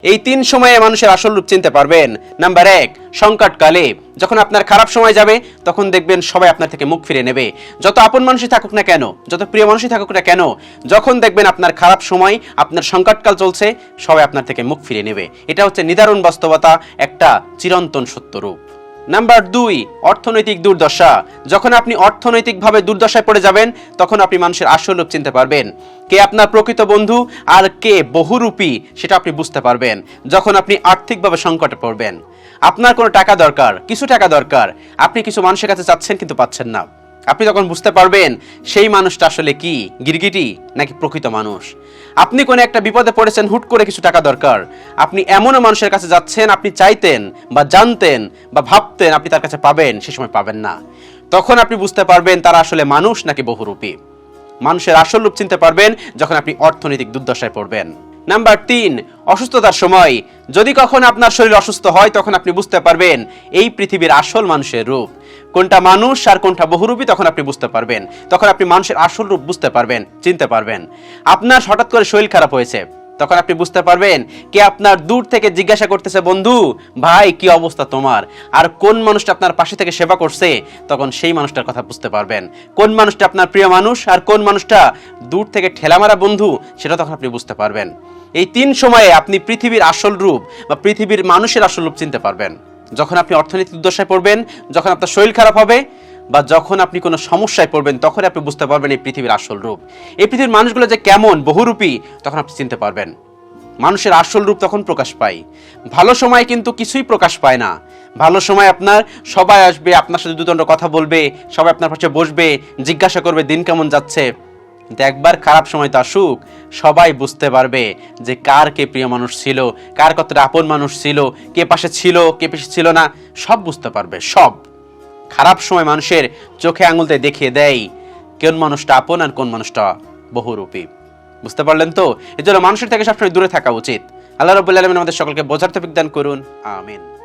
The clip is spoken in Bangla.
এই তিন সময়ে মানুষের আসল রূপ চিনতে পারবেন। নাম্বার 1, সংকটকালে। যখন আপনার খারাপ সময় যাবে তখন দেখবেন সবাই আপনার থেকে মুখ ফিরে নেবে। যত আপন মানুষই থাকুক না কেন, যত প্রিয় মানুষই থাকুক না কেন, যখন দেখবেন আপনার খারাপ সময়, আপনার সংকটকাল চলছে, সবাই আপনার থেকে মুখ ফিরে নেবে। এটা হচ্ছে নিদারুণ বাস্তবতা, একটা চিরন্তন সত্য রূপ। নাম্বার 2, অর্থনৈতিক দুর্দশা। যখন আপনি অর্থনৈতিকভাবে দুর্দশায় পড়ে যাবেন তখন আপনি মানুষের আসল রূপ চিনতে পারবেন। কে আপনার প্রকৃত বন্ধু আর কে বহুরূপী সেটা আপনি বুঝতে পারবেন যখন আপনি আর্থিকভাবে সংকটে পড়বেন। আপনার কোনো টাকা দরকার, কিছু টাকা দরকার, আপনি কিছু মানুষের কাছে চাচ্ছেন কিন্তু পাচ্ছেন না। আপনি তখন বুঝতে পারবেন সেই মানুষটা আসলে কি, গিরগিটি নাকি প্রকৃত মানুষ। আপনি কোনো একটা বিপদে পড়েছেন, হুট করে কিছু টাকা দরকার, আপনি এমনও মানুষের কাছে যাচ্ছেন আপনি চাইতেন বা জানতেন বা ভাবতেন আপনি তার কাছে পাবেন, সে সময় পাবেন না। তখন আপনি বুঝতে পারবেন তারা আসলে মানুষ নাকি বহুরূপী। মানুষের আসল রূপ চিনতে পারবেন যখন আপনি অর্থনৈতিক দুর্দশায় পড়বেন। নাম্বার 3, অসুস্থতার সময়। যদি কখন আপনার শরীর অসুস্থ হয় তখন আপনি বুঝতে পারবেন এই পৃথিবীর আসল মানুষের রূপ কোনটা মানুষ আর কোনটা বহুরূপী, তখন আপনি বুঝতে পারবেন। তখন আপনি মানুষের আসল রূপ বুঝতে পারবেন, চিনতে পারবেন। আপনার হঠাৎ করে শরীর খারাপ হয়েছে, তখন আপনি বুঝতে পারবেন কে আপনার দূর থেকে জিজ্ঞাসা করতেছে, বন্ধু ভাই কি অবস্থা তোমার, আর কোন মানুষটা আপনার পাশে থেকে সেবা করছে, তখন সেই মানুষটার কথা বুঝতে পারবেন। কোন মানুষটা আপনার প্রিয় মানুষ আর কোন মানুষটা দূর থেকে ঠেলা মারা বন্ধু, সেটা তখন আপনি বুঝতে পারবেন। এই 3 সময়ে আপনি পৃথিবীর আসল রূপ বা পৃথিবীর মানুষের আসল রূপ চিনতে পারবেন। যখন আপনি অর্থনৈতিক দুর্দশায় পড়বেন, যখন আপনার শরীর খারাপ হবে, বা যখন আপনি কোনো সমস্যায় পড়বেন, তখন আপনি বুঝতে পারবেন এই পৃথিবীর আসল রূপ। এই পৃথিবীর মানুষগুলো যে কেমন বহুরূপী তখন আপনি চিনতে পারবেন। মানুষের আসল রূপ তখন প্রকাশ পায়। ভালো সময় কিন্তু কিছুই প্রকাশ পায় না। ভালো সময় আপনার সবাই আসবে, আপনার সাথে দুদণ্ড কথা বলবে, সবাই আপনার পাশে বসবে, জিজ্ঞাসা করবে দিন কেমন যাচ্ছে। কিন্তু একবার খারাপ সময় তো আসুক, সবাই বুঝতে পারবে যে কার কে প্রিয় মানুষ ছিল, কার কতটা আপন মানুষ ছিল, কে পাশে ছিল কে পাশে ছিল না, সব বুঝতে পারবে। সব খারাপ সময় মানুষের চোখে আঙুলতে দেখিয়ে দেয় কোন মানুষটা আপন আর কোন মানুষটা বহুরূপী। বুঝতে পারলেন তো? এজন্য মানুষের থেকে সবসময় দূরে থাকা উচিত। আল্লাহ রাব্বুল আলামিন আমাদের সকলকে বোঝার তৌফিক দান করুন, আমিন।